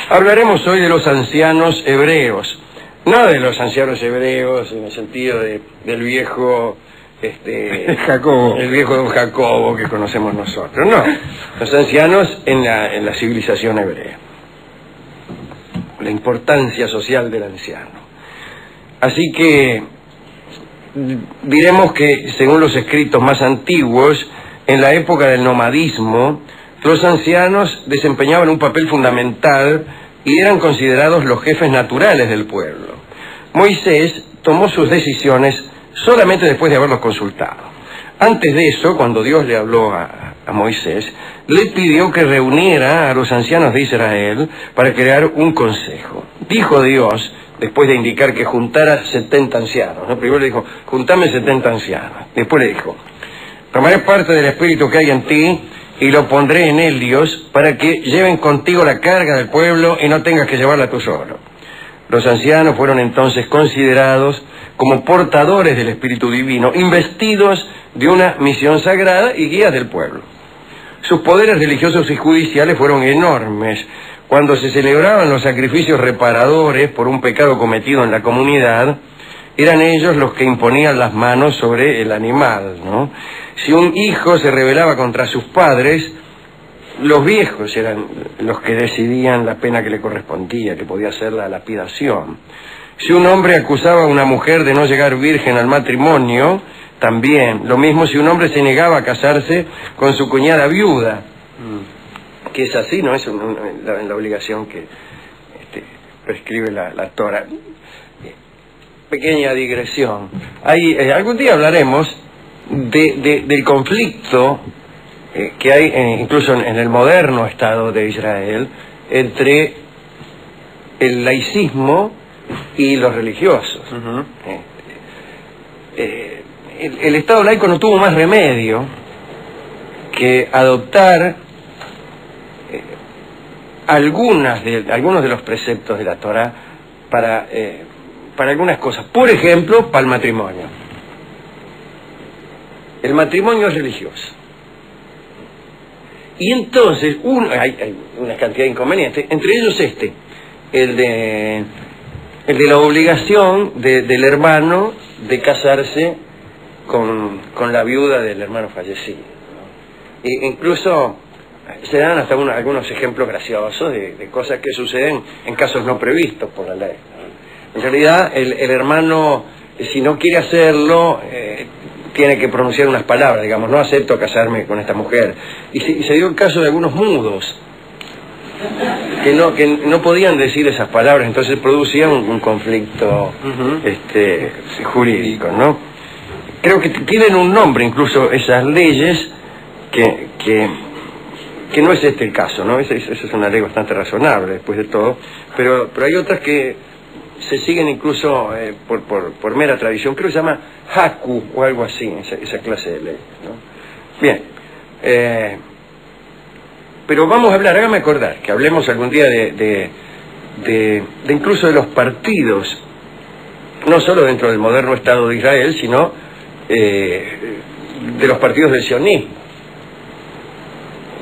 Hablaremos hoy de los ancianos hebreos. No de los ancianos hebreos en el sentido del viejo Jacobo. El viejo Jacobo que conocemos nosotros. No, los ancianos en la civilización hebrea. La importancia social del anciano. Así que diremos que, según los escritos más antiguos, en la época del nomadismo, los ancianos desempeñaban un papel fundamental y eran considerados los jefes naturales del pueblo. Moisés tomó sus decisiones solamente después de haberlos consultado. Antes de eso, cuando Dios le habló a Moisés, le pidió que reuniera a los ancianos de Israel para crear un consejo. Dijo Dios, después de indicar que juntara 70 ancianos, ¿no? Primero le dijo, juntame 70 ancianos. Después le dijo, tomaré parte del espíritu que hay en ti y lo pondré en ellos para que lleven contigo la carga del pueblo y no tengas que llevarla tú solo. Los ancianos fueron entonces considerados como portadores del Espíritu Divino, investidos de una misión sagrada y guías del pueblo. Sus poderes religiosos y judiciales fueron enormes. Cuando se celebraban los sacrificios reparadores por un pecado cometido en la comunidad, eran ellos los que imponían las manos sobre el animal, ¿no? Si un hijo se rebelaba contra sus padres, los viejos eran los que decidían la pena que le correspondía, que podía ser la lapidación. Si un hombre acusaba a una mujer de no llegar virgen al matrimonio, también. Lo mismo si un hombre se negaba a casarse con su cuñada viuda, que es así, ¿no? Es la obligación que prescribe la Torah. Pequeña digresión. Algún día hablaremos del conflicto que hay incluso en el moderno Estado de Israel entre el laicismo y los religiosos. El Estado laico no tuvo más remedio que adoptar algunos de los preceptos de la Torah para algunas cosas. Por ejemplo, para el matrimonio. El matrimonio es religioso. Y entonces hay una cantidad de inconvenientes, entre ellos el de la obligación del hermano de casarse con la viuda del hermano fallecido, ¿no? E incluso se dan hasta algunos ejemplos graciosos de cosas que suceden en casos no previstos por la ley, ¿no? En realidad el hermano, si no quiere hacerlo, tiene que pronunciar unas palabras, digamos, no acepto casarme con esta mujer. Y se dio el caso de algunos mudos que no podían decir esas palabras, entonces producían un conflicto jurídico, ¿no? Creo que tienen un nombre incluso esas leyes que no es el caso, ¿no? Esa es una ley bastante razonable después de todo, pero hay otras que se siguen incluso por mera tradición. Creo que se llama Haku o algo así, esa clase de ley, ¿no? Bien, pero vamos a hablar, hágame acordar que hablemos algún día de incluso de los partidos, no solo dentro del moderno Estado de Israel, sino de los partidos del sionismo.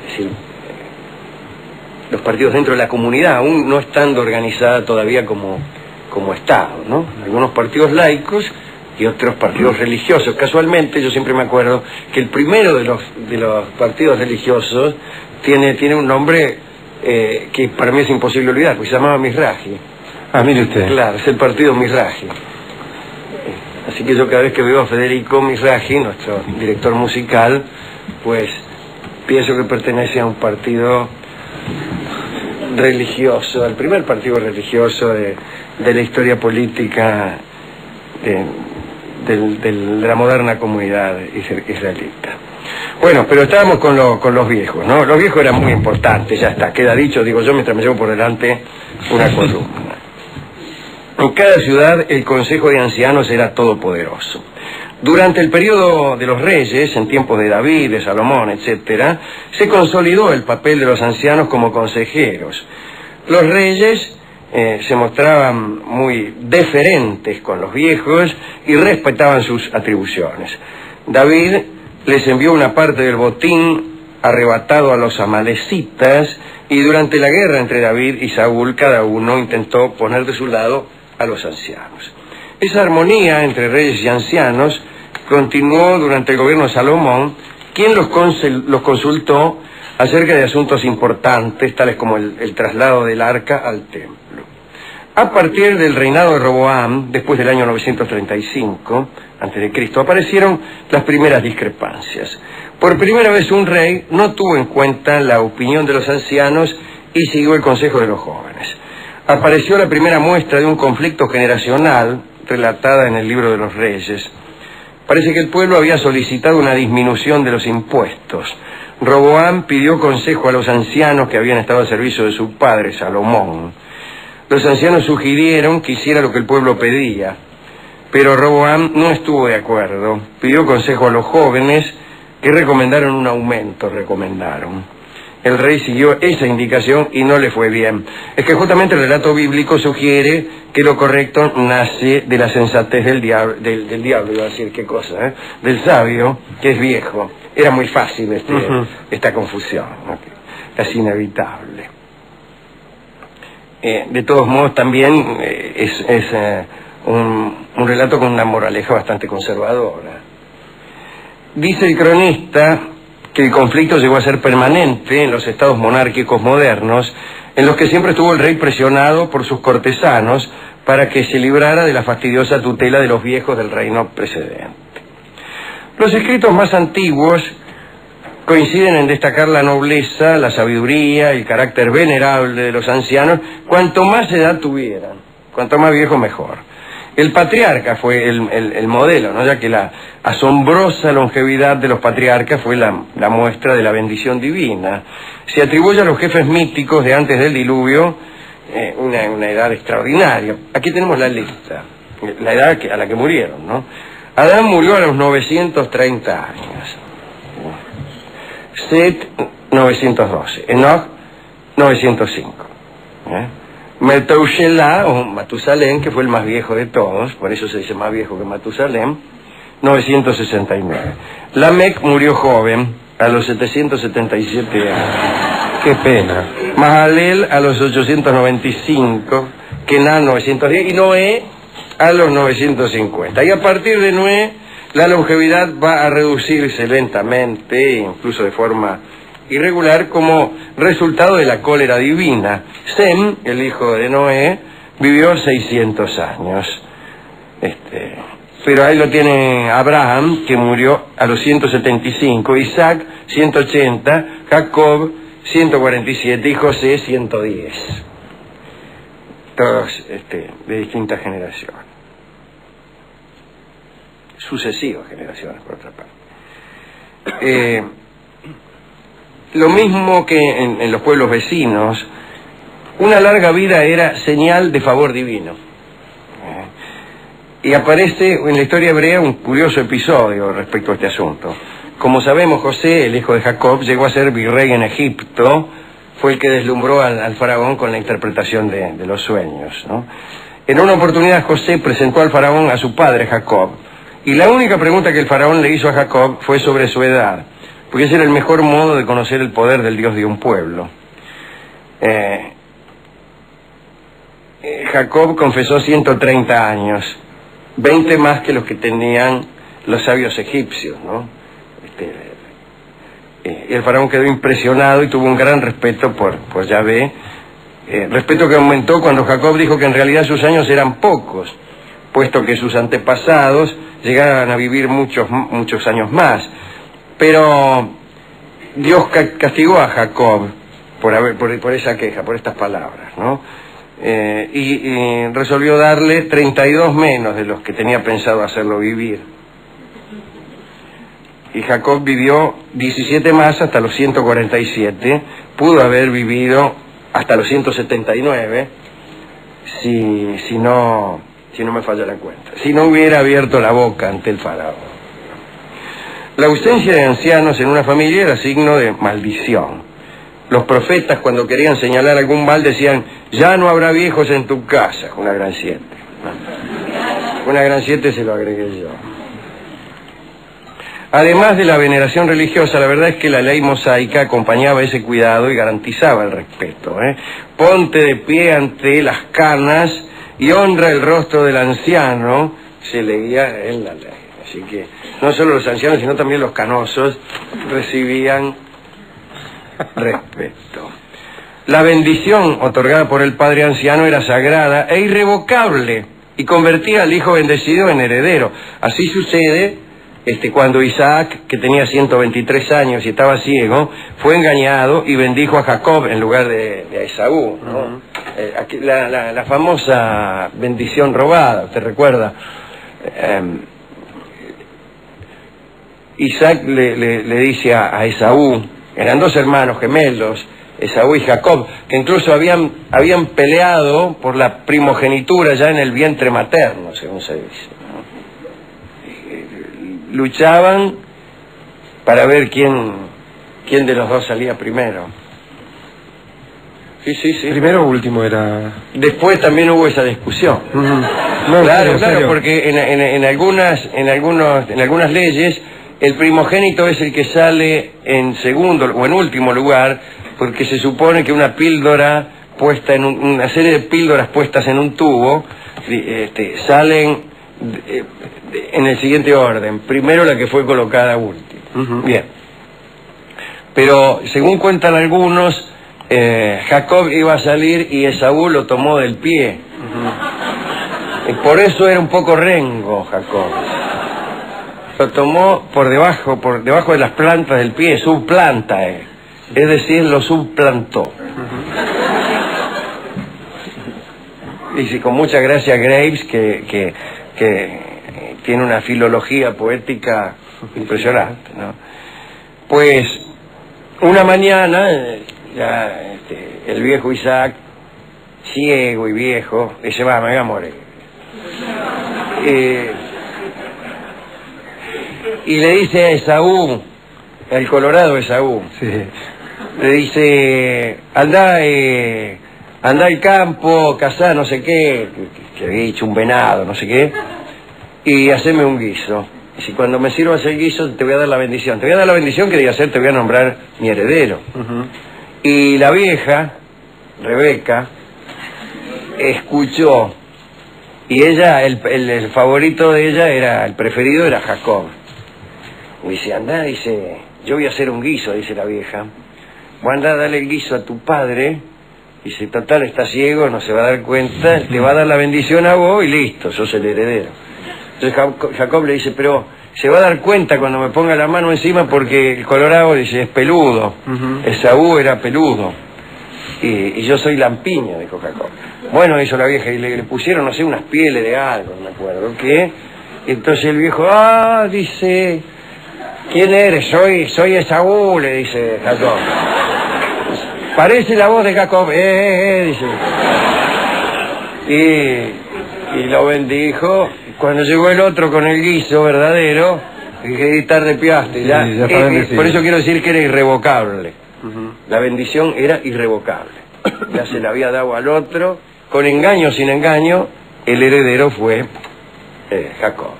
Es decir, los partidos dentro de la comunidad, aún no estando organizada todavía como Estado, ¿no? Algunos partidos laicos y otros partidos religiosos. Casualmente, yo siempre me acuerdo que el primero de los partidos religiosos tiene un nombre que para mí es imposible olvidar, porque se llamaba Mizrahi. Ah, mire usted. Claro, es el partido Mizrahi. Así que yo cada vez que veo a Federico Mizrahi, nuestro director musical, pues pienso que pertenece a un partido religioso, al primer partido religioso de la historia política de la moderna comunidad israelita. Bueno, pero estábamos con los viejos, ¿no? Los viejos eran muy importantes, ya está, queda dicho, digo yo, mientras me llevo por delante una columna. En cada ciudad el Consejo de Ancianos era todopoderoso. Durante el periodo de los reyes, en tiempos de David, de Salomón, etcétera, se consolidó el papel de los ancianos como consejeros. Los reyes se mostraban muy deferentes con los viejos y respetaban sus atribuciones. David les envió una parte del botín arrebatado a los amalecitas Y durante la guerra entre David y Saúl, cada uno intentó poner de su lado a los ancianos. Esa armonía entre reyes y ancianos continuó durante el gobierno de Salomón, quien los consultó acerca de asuntos importantes, tales como el traslado del arca al templo. A partir del reinado de Roboam, después del año 935 a.C., aparecieron las primeras discrepancias. Por primera vez un rey no tuvo en cuenta la opinión de los ancianos y siguió el consejo de los jóvenes. Apareció la primera muestra de un conflicto generacional relatada en el libro de los Reyes. Parece que el pueblo había solicitado una disminución de los impuestos. Roboam pidió consejo a los ancianos que habían estado al servicio de su padre, Salomón. Los ancianos sugirieron que hiciera lo que el pueblo pedía, pero Roboam no estuvo de acuerdo. Pidió consejo a los jóvenes, que recomendaron un aumento, El rey siguió esa indicación y no le fue bien. Es que justamente el relato bíblico sugiere que lo correcto nace de la sensatez del diablo, iba a decir, ¿qué cosa? Del sabio, que es viejo. Era muy fácil esta confusión, ¿no? Casi inevitable. De todos modos, también es un relato con una moraleja bastante conservadora. Dice el cronista que el conflicto llegó a ser permanente en los estados monárquicos modernos, en los que siempre estuvo el rey presionado por sus cortesanos para que se librara de la fastidiosa tutela de los viejos del reino precedente. Los escritos más antiguos coinciden en destacar la nobleza, la sabiduría, el carácter venerable de los ancianos, cuanto más edad tuvieran, cuanto más viejo mejor. El patriarca fue el modelo, ¿no? Ya que la asombrosa longevidad de los patriarcas fue la muestra de la bendición divina. Se atribuye a los jefes míticos de antes del diluvio una edad extraordinaria. Aquí tenemos la lista, la edad a la que murieron, ¿no? Adán murió a los 930 años. Set, 912. Enoch, 905. Metushelá, o Matusalén, que fue el más viejo de todos, por eso se dice más viejo que Matusalén, 969. Lamec murió joven, a los 777 años. Qué pena. Mahalel a los 895, Kenan 910 y Noé a los 950. Y a partir de Noé, la longevidad va a reducirse lentamente, incluso de forma irregular, como resultado de la cólera divina. Sem, el hijo de Noé, vivió 600 años. Pero ahí lo tiene Abraham, que murió a los 175, Isaac 180, Jacob 147 y José 110. Todos de distintas generaciones. Sucesivas generaciones, por otra parte. Lo mismo que en los pueblos vecinos, una larga vida era señal de favor divino. Y aparece en la historia hebrea un curioso episodio respecto a este asunto. Como sabemos, José, el hijo de Jacob, llegó a ser virrey en Egipto, fue el que deslumbró al faraón con la interpretación de los sueños, ¿no? En una oportunidad José presentó al faraón a su padre Jacob, y la única pregunta que el faraón le hizo a Jacob fue sobre su edad, porque ese era el mejor modo de conocer el poder del Dios de un pueblo. Jacob confesó 130 años, 20 más que los que tenían los sabios egipcios, ¿no? El faraón quedó impresionado y tuvo un gran respeto por Yahvé, respeto que aumentó cuando Jacob dijo que en realidad sus años eran pocos, puesto que sus antepasados llegaban a vivir muchos años más. Pero Dios castigó a Jacob por esa queja, por estas palabras, ¿no? Y resolvió darle 32 menos de los que tenía pensado hacerlo vivir. Y Jacob vivió 17 más hasta los 147, pudo haber vivido hasta los 179 si no me falla la cuenta, si no hubiera abierto la boca ante el faraón. La ausencia de ancianos en una familia era signo de maldición. Los profetas, cuando querían señalar algún mal, decían: ya no habrá viejos en tu casa. Una gran 7. Una gran 7 se lo agregué yo. Además de la veneración religiosa, la verdad es que la ley mosaica acompañaba ese cuidado y garantizaba el respeto. Ponte de pie ante las canas y honra el rostro del anciano, se leía en la ley. Así que no solo los ancianos, sino también los canosos recibían respeto. La bendición otorgada por el padre anciano era sagrada e irrevocable y convertía al hijo bendecido en heredero. Así sucede cuando Isaac, que tenía 123 años y estaba ciego, fue engañado y bendijo a Jacob en lugar de a Esaú, ¿no? Aquí, la famosa bendición robada, ¿te recuerda? Isaac le dice a Esaú, eran dos hermanos gemelos, Esaú y Jacob, que incluso habían peleado por la primogenitura ya en el vientre materno, según se dice, ¿no? Luchaban para ver quién de los dos salía primero. Sí. Primero o último era. Después también hubo esa discusión. No, claro, porque en algunas leyes el primogénito es el que sale en segundo o en último lugar, porque se supone que una píldora puesta en una serie de píldoras puestas en un tubo salen en el siguiente orden. Primero la que fue colocada último. Bien. Pero según cuentan algunos, Jacob iba a salir y Esaú lo tomó del pie. Y por eso era un poco rengo Jacob. Lo tomó por debajo de las plantas del pie, subplanta, es decir, lo subplantó. Dice con mucha gracia Graves que tiene una filología poética impresionante, ¿no? Pues una mañana ya el viejo Isaac, ciego y viejo, dice, me voy a morir. Y le dice a Esaú, el colorado Esaú, sí, le dice, anda al campo, cazá no sé qué, que había dicho un venado, no sé qué, y haceme un guiso. Y si cuando me sirvas el guiso te voy a dar la bendición. Te voy a dar la bendición que diga hacer, te voy a nombrar mi heredero. Y la vieja, Rebeca, escuchó, y ella, el favorito de ella era, el preferido era Jacob. Y dice, anda, dice, yo voy a hacer un guiso, dice la vieja. Voy a andar a darle el guiso a tu padre, y si total está ciego, no se va a dar cuenta, te va a dar la bendición a vos y listo, sos el heredero. Entonces Jacob le dice, pero se va a dar cuenta cuando me ponga la mano encima porque el colorado, dice, es peludo. Esaú era peludo. Y yo soy lampiño, dijo Jacob. Bueno, hizo la vieja, y le pusieron, no sé, unas pieles de algo, no me acuerdo qué. Entonces el viejo, dice, ¿quién eres? Soy Esaú, le dice Jacob. Parece la voz de Jacob, dice. Y lo bendijo. Cuando llegó el otro con el guiso verdadero, que tarde piaste. Sí, por eso quiero decir que era irrevocable. La bendición era irrevocable. Ya se la había dado al otro, con engaño o sin engaño, el heredero fue Jacob.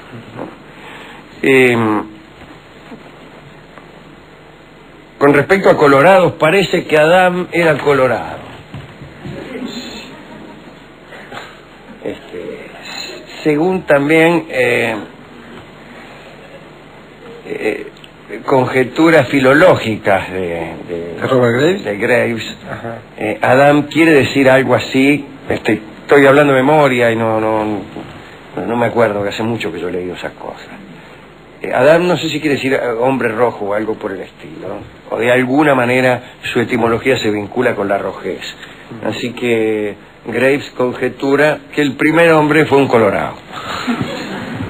Con respecto a colorados, parece que Adán era colorado. Según también conjeturas filológicas de Graves, Adán quiere decir algo así, estoy hablando de memoria y no me acuerdo, que hace mucho que yo he leído esas cosas. Adán no sé si quiere decir hombre rojo o algo por el estilo, o de alguna manera su etimología se vincula con la rojez. Así que Graves conjetura que el primer hombre fue un colorado.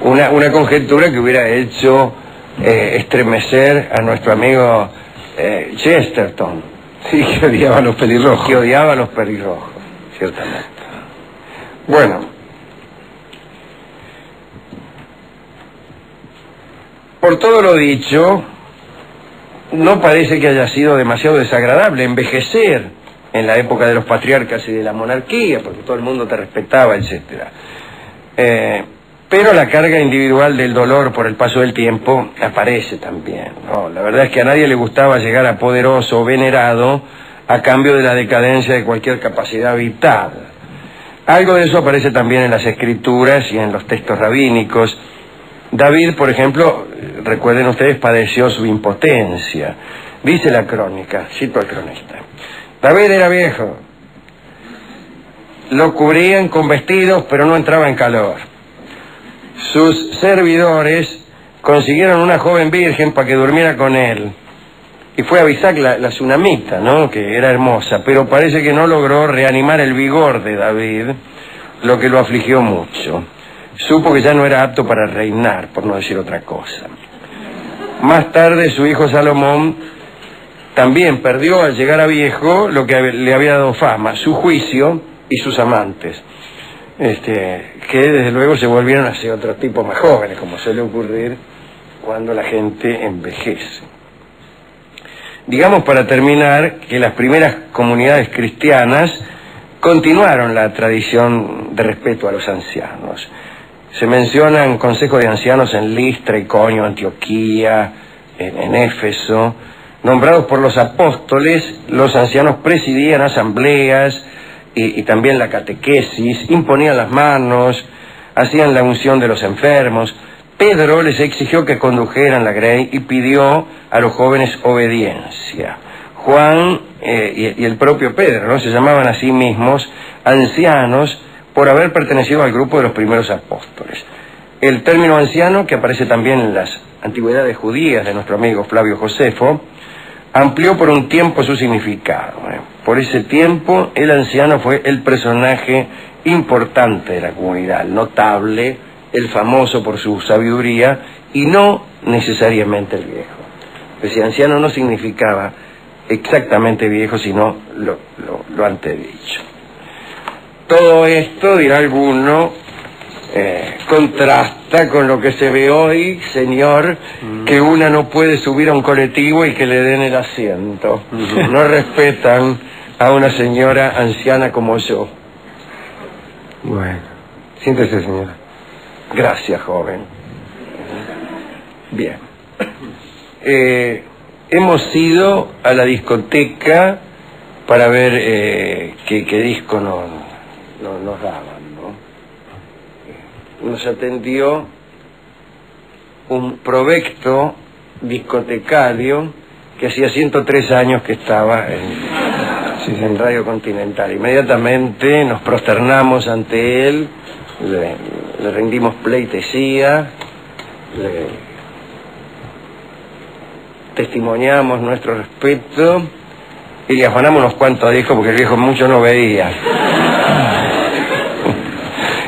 Una conjetura que hubiera hecho estremecer a nuestro amigo Chesterton. Sí, que odiaba a los pelirrojos. Que odiaba a los pelirrojos, ciertamente. Bueno, por todo lo dicho, no parece que haya sido demasiado desagradable envejecer en la época de los patriarcas y de la monarquía, porque todo el mundo te respetaba, etcétera. Pero la carga individual del dolor por el paso del tiempo aparece también, ¿no? La verdad es que a nadie le gustaba llegar a poderoso o venerado a cambio de la decadencia de cualquier capacidad vital. Algo de eso aparece también en las escrituras y en los textos rabínicos. David, por ejemplo, recuerden ustedes, padeció su impotencia. Dice la crónica, cito al cronista: David era viejo, lo cubrían con vestidos, pero no entraba en calor. Sus servidores consiguieron una joven virgen para que durmiera con él. Y fue a avisar la tsunamita, ¿no?, que era hermosa, pero parece que no logró reanimar el vigor de David, lo que lo afligió mucho. Supo que ya no era apto para reinar, por no decir otra cosa. Más tarde su hijo Salomón también perdió al llegar a viejo lo que le había dado fama, su juicio y sus amantes, que desde luego se volvieron hacia otro tipo más jóvenes, como suele ocurrir cuando la gente envejece. Digamos, para terminar, que las primeras comunidades cristianas continuaron la tradición de respeto a los ancianos. Se mencionan consejos de ancianos en Listra, Iconio, Antioquía, en Éfeso. Nombrados por los apóstoles, los ancianos presidían asambleas y también la catequesis, imponían las manos, hacían la unción de los enfermos. Pedro les exigió que condujeran la grey y pidió a los jóvenes obediencia. Juan y el propio Pedro, ¿no?, se llamaban a sí mismos ancianos por haber pertenecido al grupo de los primeros apóstoles. El término anciano, que aparece también en las antigüedades judías de nuestro amigo Flavio Josefo, amplió por un tiempo su significado. Por ese tiempo el anciano fue el personaje importante de la comunidad, el notable, el famoso por su sabiduría, y no necesariamente el viejo. Ese anciano no significaba exactamente viejo, sino lo antedicho. Todo esto, dirá alguno, contrasta con lo que se ve hoy, señor, que una no puede subir a un colectivo y que le den el asiento. No respetan a una señora anciana como yo. Bueno, siéntese, señora. Gracias, joven. Bien. Hemos ido a la discoteca para ver qué disco nos daban, ¿no? Nos atendió un provecto discotecario que hacía 103 años que estaba en Radio Continental. Inmediatamente nos prosternamos ante él, le rendimos pleitesía, le testimoniamos nuestro respeto y le afanamos unos cuantos discos porque el viejo mucho no veía.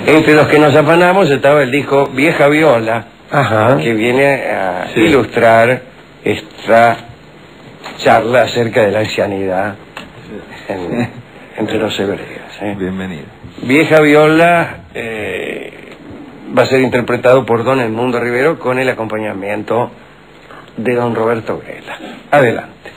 Entre los que nos afanamos estaba el disco Vieja Viola, que viene a ilustrar esta charla acerca de la ancianidad entre los hebreos. Bienvenido. Vieja Viola va a ser interpretado por don Edmundo Rivero con el acompañamiento de don Roberto Grela. Adelante.